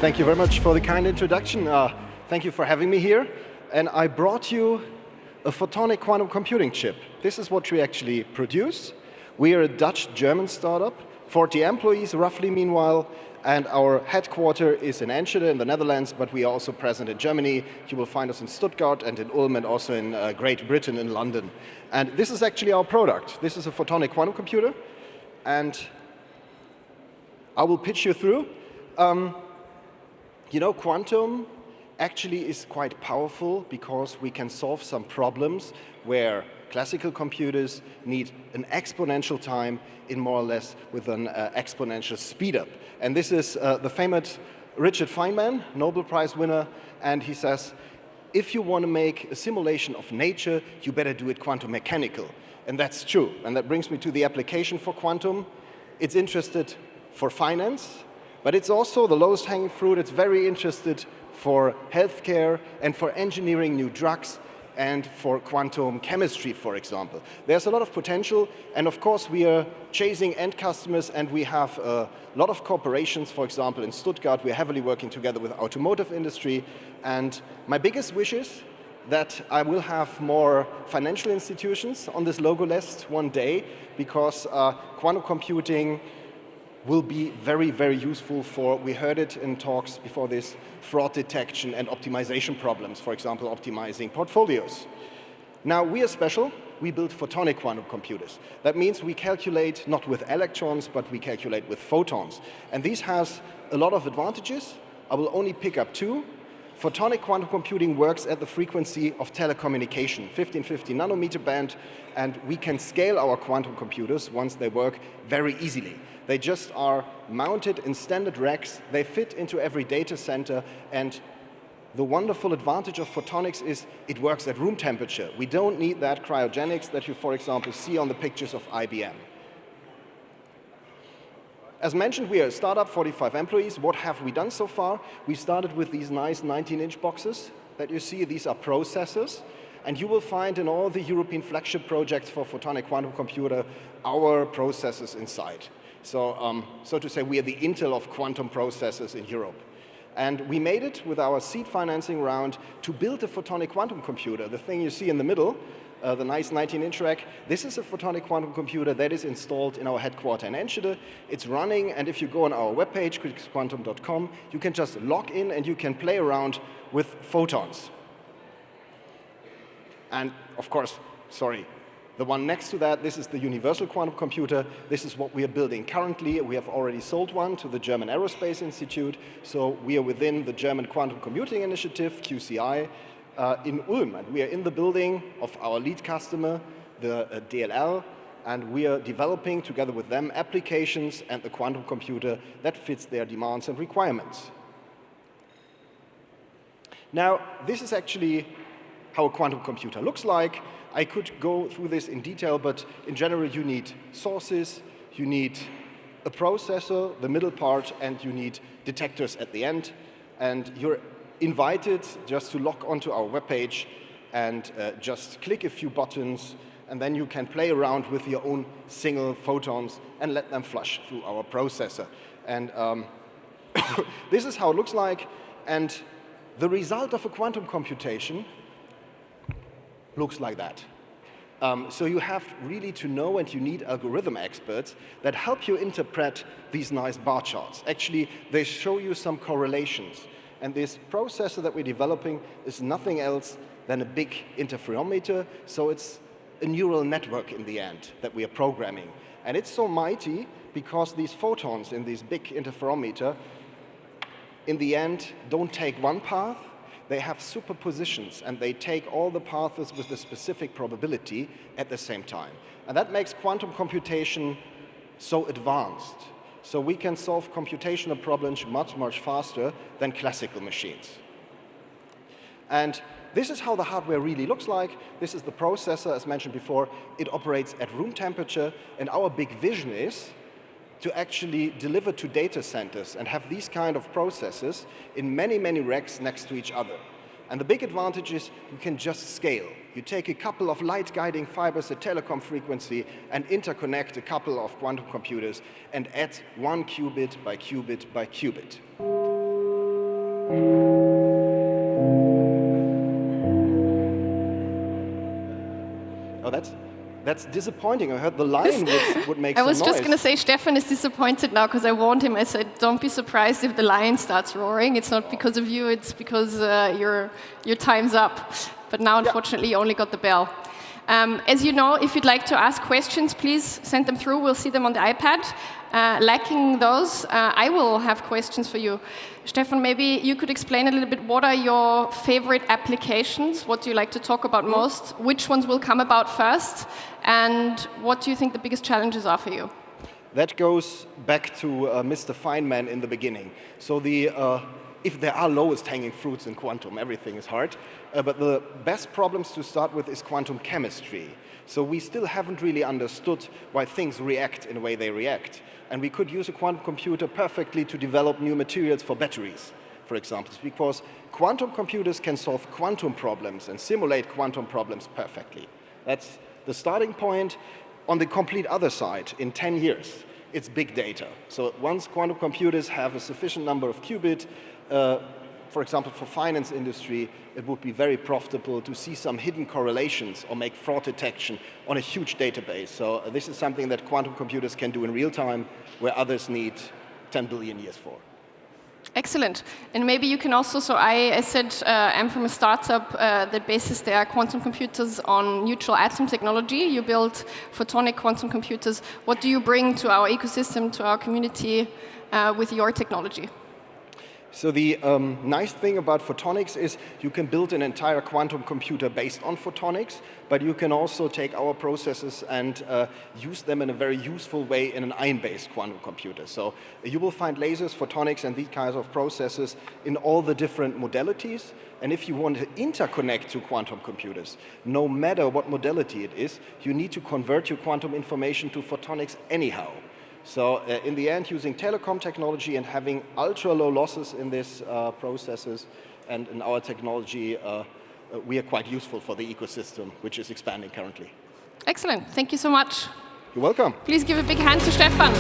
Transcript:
Thank you very much for the kind introduction. Thank you for having me here. And I brought you a photonic quantum computing chip. This is what we actually produce. We are a Dutch-German startup, 40 employees roughly meanwhile, and our headquarter is in Enschede in the Netherlands, but we are also present in Germany. You will find us in Stuttgart and in Ulm and also in Great Britain in London. And this is actually our product. This is a photonic quantum computer, and I will pitch you through. You know, quantum actually is quite powerful because we can solve some problems where classical computers need an exponential time in more or less with an exponential speed up. And this is the famous Richard Feynman, Nobel Prize winner, and he says, if you want to make a simulation of nature, you better do it quantum mechanical. And that's true. And that brings me to the application for quantum. It's interested for finance, but it's also the lowest hanging fruit. It's very interested for healthcare and for engineering new drugs and for quantum chemistry, for example. There's a lot of potential, and of course we are chasing end customers, and we have a lot of corporations. For example, in Stuttgart, we're heavily working together with automotive industry, and my biggest wish is that I will have more financial institutions on this logo list one day, because quantum computing will be very, very useful for, we heard it in talks before this, fraud detection and optimization problems, for example, optimizing portfolios. Now, we are special. We build photonic quantum computers. That means we calculate not with electrons, but we calculate with photons. And this has a lot of advantages. I will only pick up two. Photonic quantum computing works at the frequency of telecommunication, 1550 nanometer band, and we can scale our quantum computers once they work very easily. They just are mounted in standard racks, they fit into every data center, and the wonderful advantage of photonics is it works at room temperature. We don't need that cryogenics that you, for example, see on the pictures of IBM. As mentioned, we are a startup, 45 employees. What have we done so far? We started with these nice 19-inch boxes that you see. These are processors. And you will find in all the European flagship projects for photonic quantum computer our processors inside. So, so to say, we are the Intel of quantum processors in Europe. And we made it with our seed financing round to build a photonic quantum computer. The thing you see in the middle, the nice 19-inch rack, this is a photonic quantum computer that is installed in our headquarter in Enschede. It's running, and if you go on our webpage, QuiXquantum.com, you can just log in and you can play around with photons. And of course, sorry, the one next to that, this is the universal quantum computer. This is what we are building currently. We have already sold one to the German Aerospace Institute. So we are within the German Quantum Computing Initiative, QCI, in Ulm. And we are in the building of our lead customer, the DLL, and we are developing together with them applications and the quantum computer that fits their demands and requirements. Now, this is actually how a quantum computer looks like. I could go through this in detail, but in general, you need sources, you need a processor, the middle part, and you need detectors at the end. And you're invited just to log onto our webpage and just click a few buttons, and then you can play around with your own single photons and let them flush through our processor. And this is how it looks like. And the result of a quantum computation looks like that. So you have really to know, and you need algorithm experts that help you interpret these nice bar charts. Actually, they show you some correlations. And this processor that we're developing is nothing else than a big interferometer. So it's a neural network in the end that we are programming. And it's so mighty because these photons in this big interferometer, in the end, don't take one path. They have superpositions, and they take all the paths with the specific probability at the same time. And that makes quantum computation so advanced. So we can solve computational problems much, much faster than classical machines. And this is how the hardware really looks like. This is the processor, as mentioned before. It operates at room temperature, and our big vision is to actually deliver to data centers and have these kind of processes in many, many racks next to each other. And the big advantage is you can just scale. You take a couple of light guiding fibers at telecom frequency and interconnect a couple of quantum computers and add 1 qubit by qubit by qubit. Oh, that's disappointing. I heard the lion would make some I was noise. just going to say, Stefan is disappointed now because I warned him. I said, don't be surprised if the lion starts roaring. It's not because of you, it's because your time's up. But now, unfortunately, you only got the bell. As you know, if you'd like to ask questions, please send them through. We'll see them on the iPad. Lacking those, I will have questions for you. Stefan, maybe you could explain a little bit, what are your favorite applications? What do you like to talk about most? Which ones will come about first? And what do you think the biggest challenges are for you? That goes back to Mr. Feynman in the beginning. So if there are lowest hanging fruits in quantum, everything is hard. But the best problems to start with is quantum chemistry. So we still haven't really understood why things react in the way they react. And we could use a quantum computer perfectly to develop new materials for batteries, for example, because quantum computers can solve quantum problems and simulate quantum problems perfectly. That's the starting point. On the complete other side, in 10 years, it's big data. So once quantum computers have a sufficient number of qubits, for example, for finance industry, it would be very profitable to see some hidden correlations or make fraud detection on a huge database. So this is something that quantum computers can do in real time, where others need 10 billion years for. Excellent. And maybe you can also, so I said I'm from a startup that bases their quantum computers on neutral atom technology. You build photonic quantum computers. What do you bring to our ecosystem, to our community with your technology? So the nice thing about photonics is you can build an entire quantum computer based on photonics, but you can also take our processes and use them in a very useful way in an ion-based quantum computer. So you will find lasers, photonics, and these kinds of processes in all the different modalities. And if you want to interconnect to quantum computers, no matter what modality it is, you need to convert your quantum information to photonics anyhow. So in the end, using telecom technology and having ultra-low losses in these processes and in our technology, we are quite useful for the ecosystem, which is expanding currently. Excellent. Thank you so much. You're welcome. Please give a big hand to Stefan.